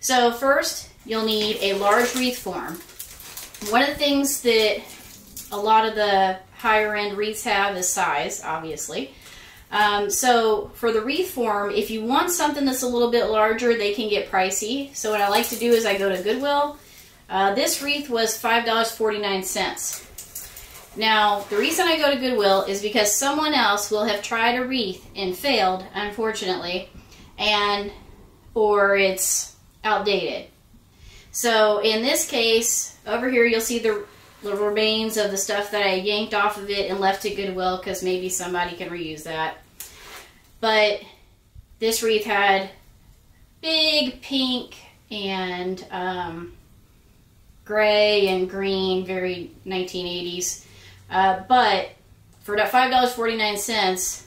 So first, you'll need a large wreath form. One of the things that a lot of the higher end wreaths have is size, obviously. So for the wreath form, if you want something that's a little bit larger, they can get pricey. So what I like to do is I go to Goodwill. This wreath was $5.49. Now, the reason I go to Goodwill is because someone else will have tried a wreath and failed, unfortunately, or it's outdated. So in this case, over here you'll see the remains of the stuff that I yanked off of it and left at Goodwill because maybe somebody can reuse that. But this wreath had big pink and gray and green, very 1980s. But for that $5.49,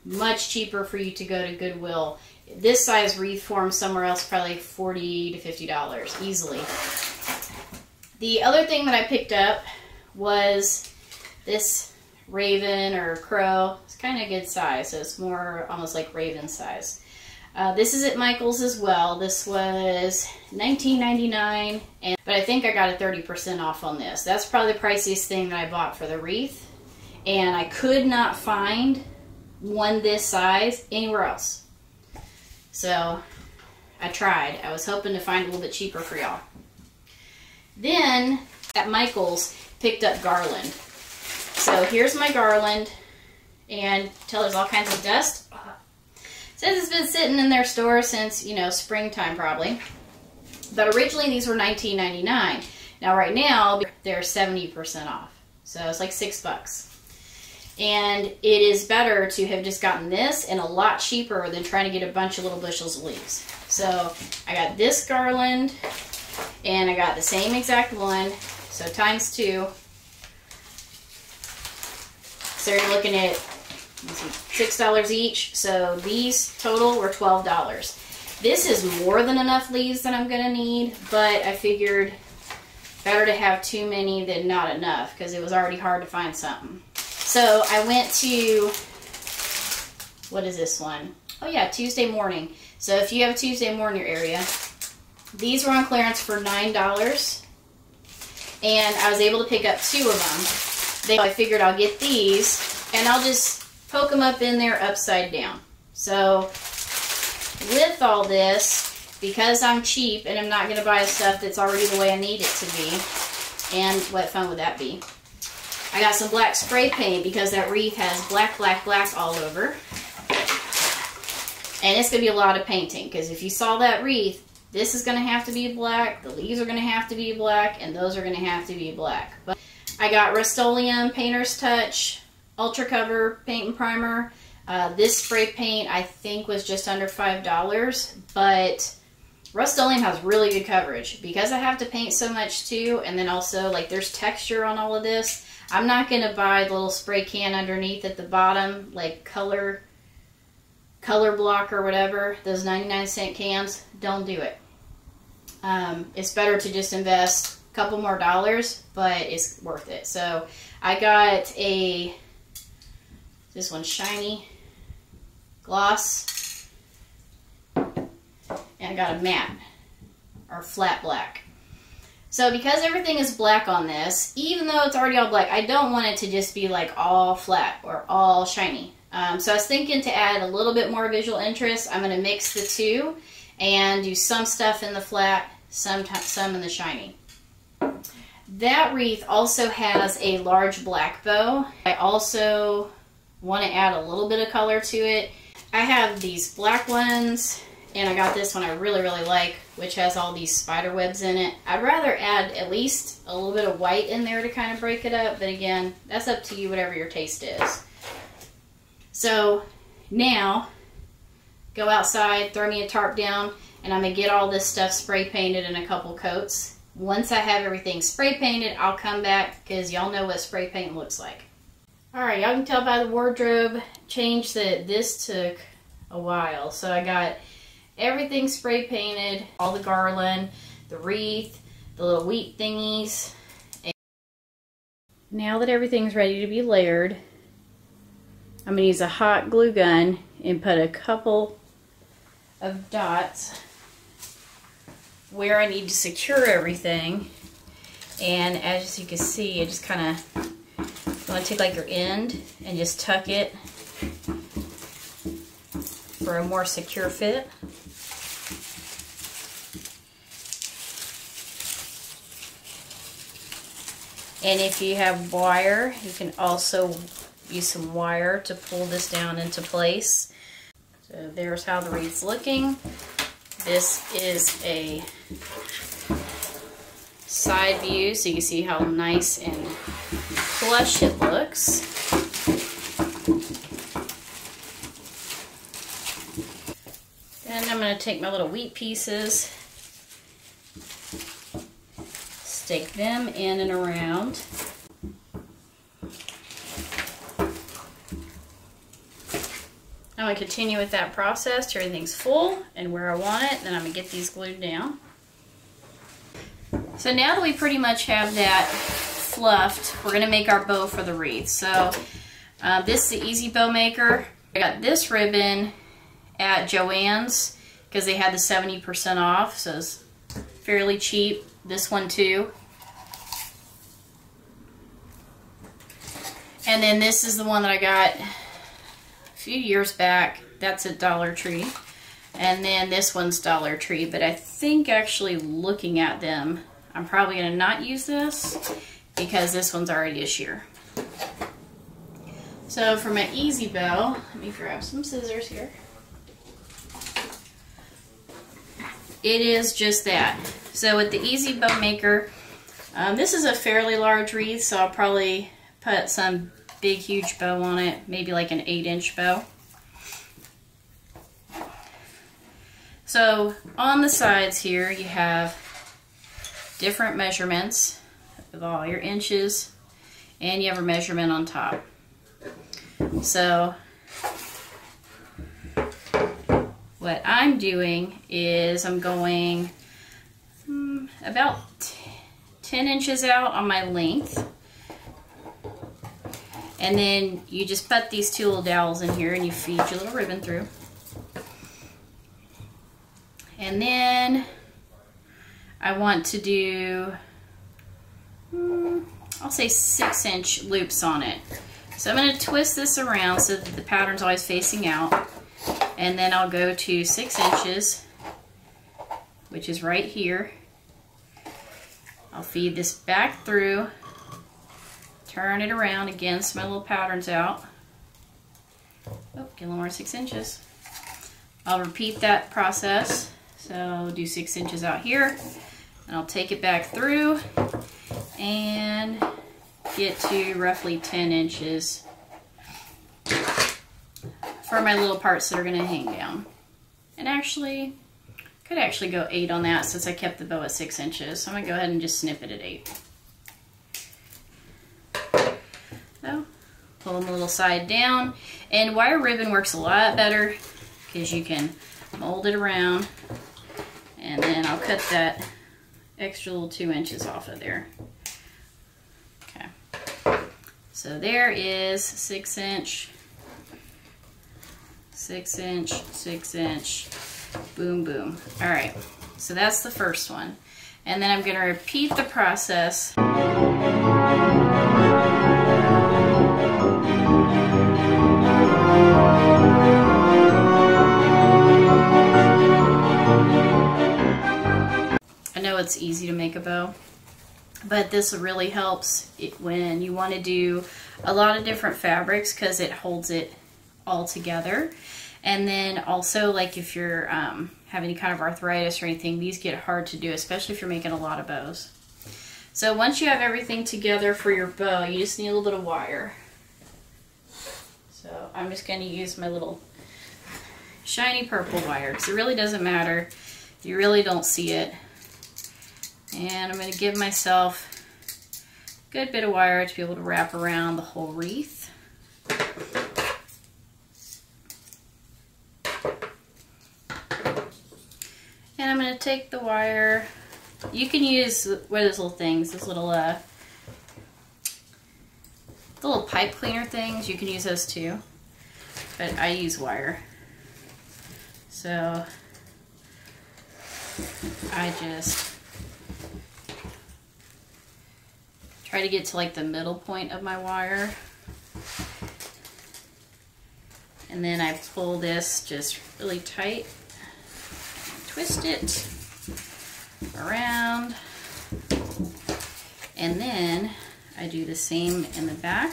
much cheaper for you to go to Goodwill. This size wreath form somewhere else probably $40 to $50 easily. The other thing that I picked up was this raven or crow. It's kind of good size, so it's more almost like raven size. This is at Michael's as well. This was $19.99, but I think I got a 30% off on this. That's probably the priciest thing that I bought for the wreath, and I could not find one this size anywhere else. So I tried. I was hoping to find a little bit cheaper for y'all. Then at Michael's, picked up garland. So here's my garland, and tell there's all kinds of dust. Says it's been sitting in their store since, you know, springtime probably. But originally these were $19.99. Now right now they're 70% off. So it's like $6. And it is better to have just gotten this and a lot cheaper than trying to get a bunch of little bushels of leaves. So I got this garland, and I got the same exact one, so times 2. So you're looking at $6 each, so these total were $12. This is more than enough leaves that I'm going to need, but I figured better to have too many than not enough, because it was already hard to find something. So I went to, what is this one? Oh yeah, Tuesday Morning. So if you have a Tuesday Morning in your area, these were on clearance for $9, and I was able to pick up 2 of them. I figured I'll get these, and I'll just poke them up in there upside down. So with all this, because I'm cheap and I'm not going to buy stuff that's already the way I need it to be, and what fun would that be? I got some black spray paint because that wreath has black, black, black all over. And it's going to be a lot of painting, because if you saw that wreath, this is going to have to be black, the leaves are going to have to be black, and those are going to have to be black. But I got Rust-Oleum Painter's Touch Ultra Cover Paint and Primer. This spray paint I think was just under $5, but Rust-Oleum has really good coverage. Because I have to paint so much too, and then also like there's texture on all of this, I'm not going to buy the little spray can underneath at the bottom, like color block or whatever, those 99-cent cans. Don't do it. It's better to just invest a couple more dollars, but it's worth it. So I got this one's shiny gloss, and I got a matte or flat black. So because everything is black on this, even though it's already all black, I don't want it to just be like all flat or all shiny. So I was thinking to add a little bit more visual interest. I'm going to mix the two and do some stuff in the flat, some in the shiny. That wreath also has a large black bow. I also want to add a little bit of color to it. I have these black ones, and I got this one I really, really like, which has all these spider webs in it. I'd rather add at least a little bit of white in there to kind of break it up, but again, that's up to you, whatever your taste is. So now, go outside, throw me a tarp down, and I'm going to get all this stuff spray painted in a couple coats. Once I have everything spray painted, I'll come back, because y'all know what spray paint looks like. Alright, y'all can tell by the wardrobe change that this took a while. So I got everything spray painted, all the garland, the wreath, the little wheat thingies. And now that everything's ready to be layered, I'm going to use a hot glue gun and put a couple of dots where I need to secure everything. And as you can see, I just kind of, you want to take like your end and just tuck it for a more secure fit. And if you have wire, you can also use some wire to pull this down into place. So there's how the wreath's looking. This is a side view, so you can see how nice and plush it looks. Then I'm going to take my little wheat pieces, stick them in and around. I'm going to continue with that process till everything's full and where I want it. Then I'm going to get these glued down. So now that we pretty much have that fluffed, we're going to make our bow for the wreath. So this is the Easy Bow Maker. I got this ribbon at Joann's because they had the 70% off, so it's fairly cheap. This one too. And then this is the one that I got a few years back. That's at Dollar Tree. And then this one's Dollar Tree, but I think actually looking at them, I'm probably going to not use this because this one's already a shear. So for my Easy Bow, let me grab some scissors here. It is just that. So with the Easy Bow Maker, this is a fairly large wreath, so I'll probably put some big huge bow on it, maybe like an 8-inch bow. So on the sides here you have different measurements with all your inches, and you have a measurement on top. So what I'm doing is I'm going about 10 inches out on my length. And then you just put these two little dowels in here and you feed your little ribbon through. And then I want to do, I'll say 6-inch loops on it. So I'm going to twist this around so that the pattern's always facing out. And then I'll go to 6 inches, which is right here. I'll feed this back through, turn it around again so my little pattern's out. Oh, get a little more 6 inches. I'll repeat that process. So I'll do 6 inches out here, and I'll take it back through and get to roughly 10 inches for my little parts that are going to hang down. And actually, could actually go 8 on that since I kept the bow at 6 inches. So I'm going to go ahead and just snip it at 8. So, pull them a little side down. And wire ribbon works a lot better because you can mold it around. And then I'll cut that extra little 2 inches off of there. Okay. So there is 6 inch, 6 inch, 6 inch, boom, boom. All right, so that's the first one. And then I'm gonna repeat the process. I know it's easy to make a bow, but this really helps when you want to do a lot of different fabrics because it holds it all together. And then also, like if you're have any kind of arthritis or anything, these get hard to do, especially if you're making a lot of bows. So once you have everything together for your bow, you just need a little bit of wire. So I'm just going to use my little shiny purple wire because it really doesn't matter. You really don't see it. And I'm going to give myself a good bit of wire to be able to wrap around the whole wreath. And I'm going to take the wire. You can use what are those little things, those little pipe cleaner things. You can use those too, but I use wire. So I just try to get to like the middle point of my wire. And then I pull this just really tight, twist it around, and then I do the same in the back.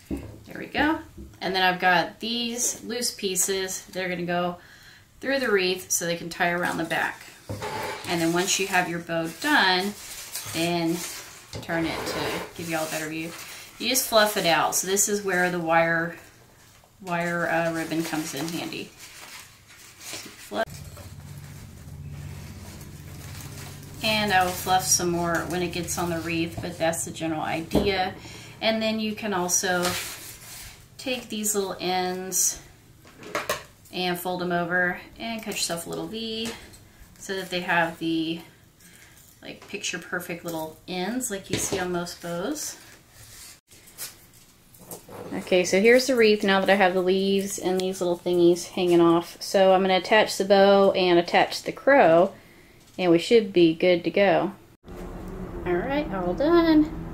There we go. And then I've got these loose pieces. They're going to go through the wreath so they can tie around the back. And then once you have your bow done, then turn it to give you all a better view. You just fluff it out. So this is where the wire ribbon comes in handy. And I will fluff some more when it gets on the wreath, but that's the general idea. And then you can also take these little ends and fold them over and cut yourself a little V so that they have the like picture perfect little ends like you see on most bows. Okay, so here's the wreath now that I have the leaves and these little thingies hanging off. So I'm going to attach the bow and attach the crow, and we should be good to go. Alright, all done.